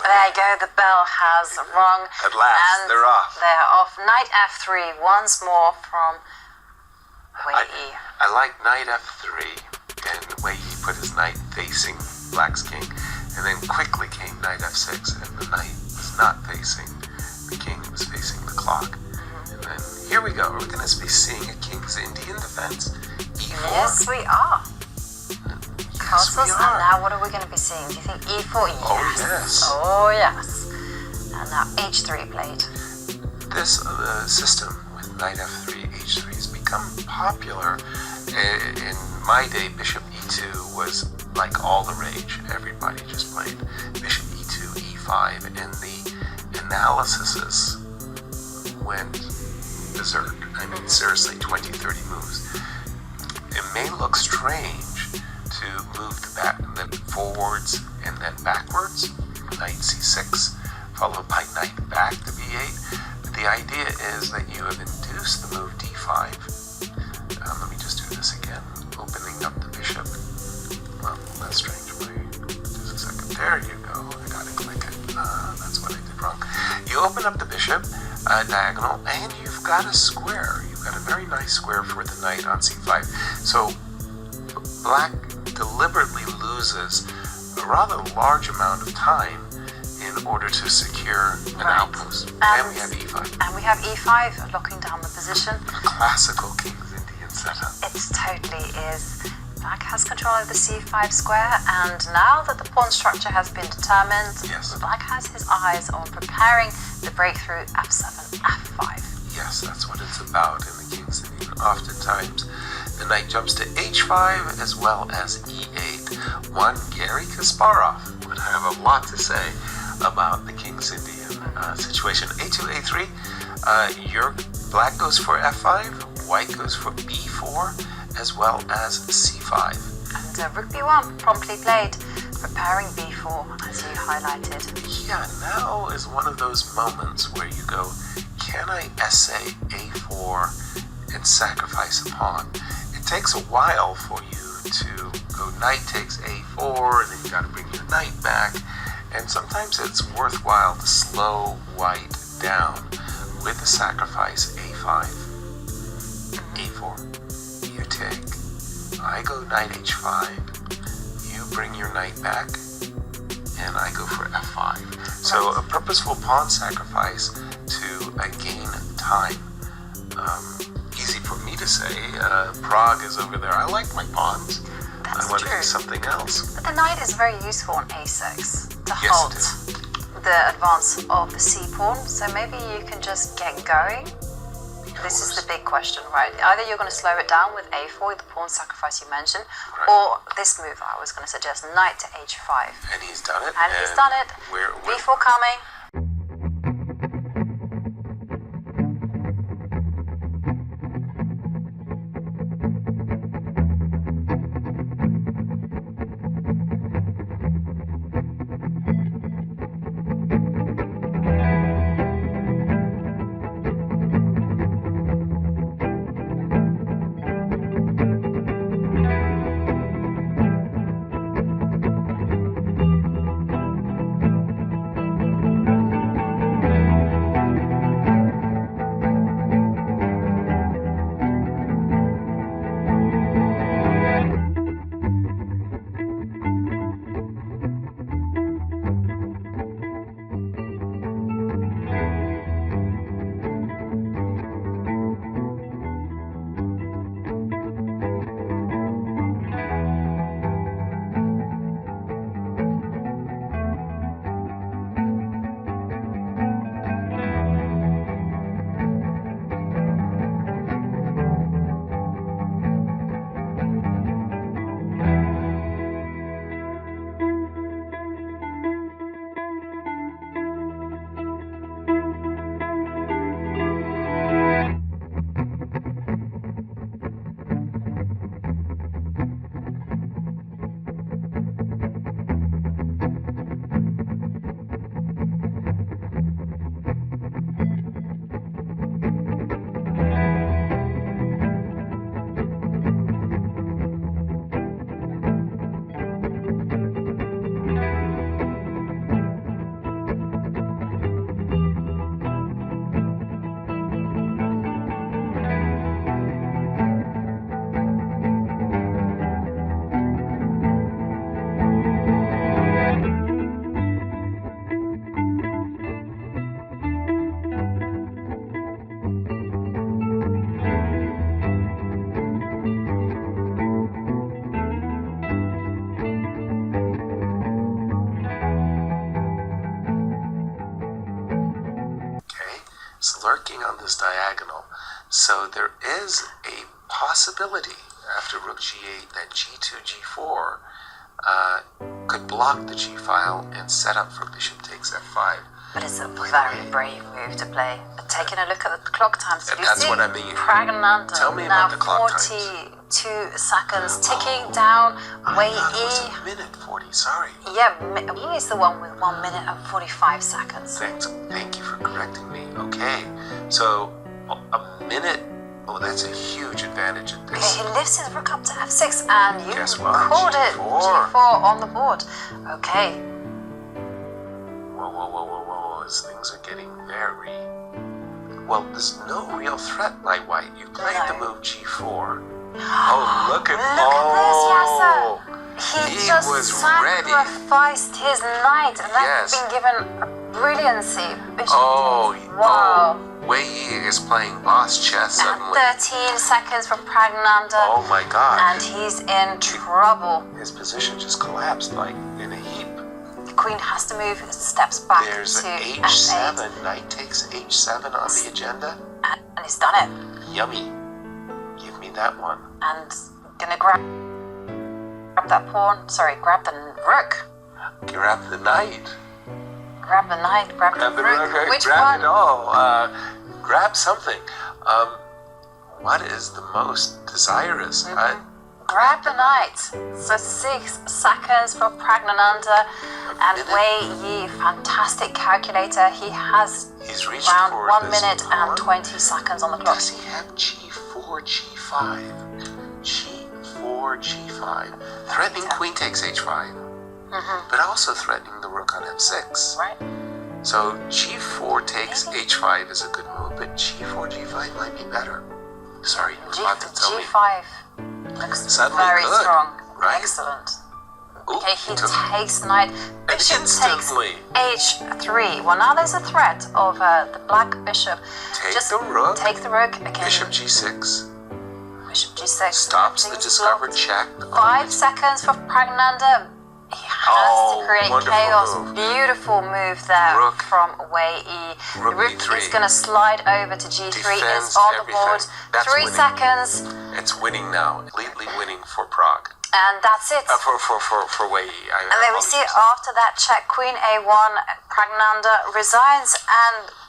There you go, the bell has rung. At last, they're off. They're off. Knight f3 once more from Wei Yi. I like knight f3, and Wei Yi put his knight facing black's king, and then quickly came knight f6, and the knight was not facing the king, it was facing the clock. And then here we go, we're going to be seeing a King's Indian defense, e4. Yes, we are. Castles, and now what are we going to be seeing? Do you think e4? Yes. Oh, yes. Oh, yes. And now h3 played. This system with knight f3, h3 has become popular. In my day, bishop e2 was like all the rage. Everybody just played bishop e2, e5, and the analyses went berserk. I mean, seriously, 20, 30 moves. It may look strange to move the forwards and then backwards, knight c6, followed by knight back to b8. But the idea is that you have induced the move d5. Let me just do this again, opening up the bishop. Well, that's strange. Just a second. There you go. I gotta click it. That's what I did wrong. You open up the bishop, diagonal, and you've got a square. You've got a very nice square for the knight on c5. So black deliberately loses a rather large amount of time in order to secure an outpost. And we have e5. And we have e5 locking down the position. A classical King's Indian setup. It totally is. Black has control of the c5 square, and now that the pawn structure has been determined, yes, Black has his eyes on preparing the breakthrough f7, f5. Yes, that's what it's about in the King's Indian. Oftentimes, the knight jumps to h5 as well as e8. One Garry Kasparov would have a lot to say about the King's Indian situation. a2, a3, your black goes for f5, white goes for b4, as well as c5. And rook b1 promptly played, preparing b4 as you highlighted. Yeah, now is one of those moments where you go, can I essay a4 and sacrifice a pawn? It takes a while for you to go knight takes a4, and then you got to bring your knight back, and sometimes it's worthwhile to slow white down with the sacrifice a5, a4, you take, I go knight h5, you bring your knight back, and I go for f5. So a purposeful pawn sacrifice to gain time. Easy for me to say. Prague is over there. I like my pawns. That's I want true. to do something else. But the knight is very useful on a6 to Yes, halt it is. the advance of the c pawn. So maybe you can just get going. This is the big question, right? Either you're going to slow it down with a4, the pawn sacrifice you mentioned, right, or this move I was going to suggest, knight to h5. And he's done it. And he's done it. b4 coming. It's lurking on this diagonal. So there is a possibility after rook g8 that g2, g4 could block the g file and set up for bishop takes f5. But it's a very brave move to play. But taking a look at the clock times, And that's what I mean. Praggnanandhaa Tell me now about the clock times. 42 seconds, ticking down. Way It was E. a minute 40, sorry. Yeah, E is the one with 1 minute and 45 seconds. Thank you for correcting me. Okay, so a minute. Oh, that's a huge advantage in Okay, this. he lifts his rook up to f6, and you Guess what? called it. G4. G4 on the board. Okay. Whoa, things are getting very... Well, there's no real threat by white. You played the move g4. Oh, look at... Look at this, Yasser. He just was sacrificed his knight, and that's Yes. been given a brilliancy. Bishop Oh, takes. Wow. Wei Yi is playing boss chess And suddenly. 13 seconds for Praggnanandhaa. Oh my god. And he's in trouble. His position just collapsed like in a heap. The queen has to move steps back There's to an f8. h7. Knight takes h7 on the agenda. And he's done it. Yummy. Give me that one. And gonna grab that pawn. Sorry, grab the rook. Grab the knight. Grab the knight. Grab Grab the the rook. rook. Which grab one? it all. Grab something. What is the most desirous? Grab the knight. So 6 seconds for Praggnanandhaa. And Wei Yi, fantastic calculator. He has He's reached around for 1 this minute pawn. and 20 seconds on the clock. Does he have g4, g5? g4, g5. Threatening queen takes h5. But also threatening the rook on f6. Right? So g4 takes h5 is a good move, but g4, g5 might be better. Sorry, you were about to tell me. G5 looks Suddenly very good, strong. right? Excellent. Ooh, Okay, he took- takes the knight. Bishop takes instantly. h3. Well, now there's a threat of the black bishop. Take Just the rook. Take the rook again. Bishop g6 Bishop g6. stops the Everything's discovered blocked. check. 5 seconds for Praggnanandhaa. He has to create wonderful chaos. move. Beautiful move there Rook. from Wei Yi. Rook The rook e3. is going to slide over to g3. Defends It's on the board. everything. That's 3 winning. seconds. It's winning now. Completely winning for Prague. And that's it. For Wei Yi. And then we see after that check, Queen A1, Praggnanandhaa resigns, and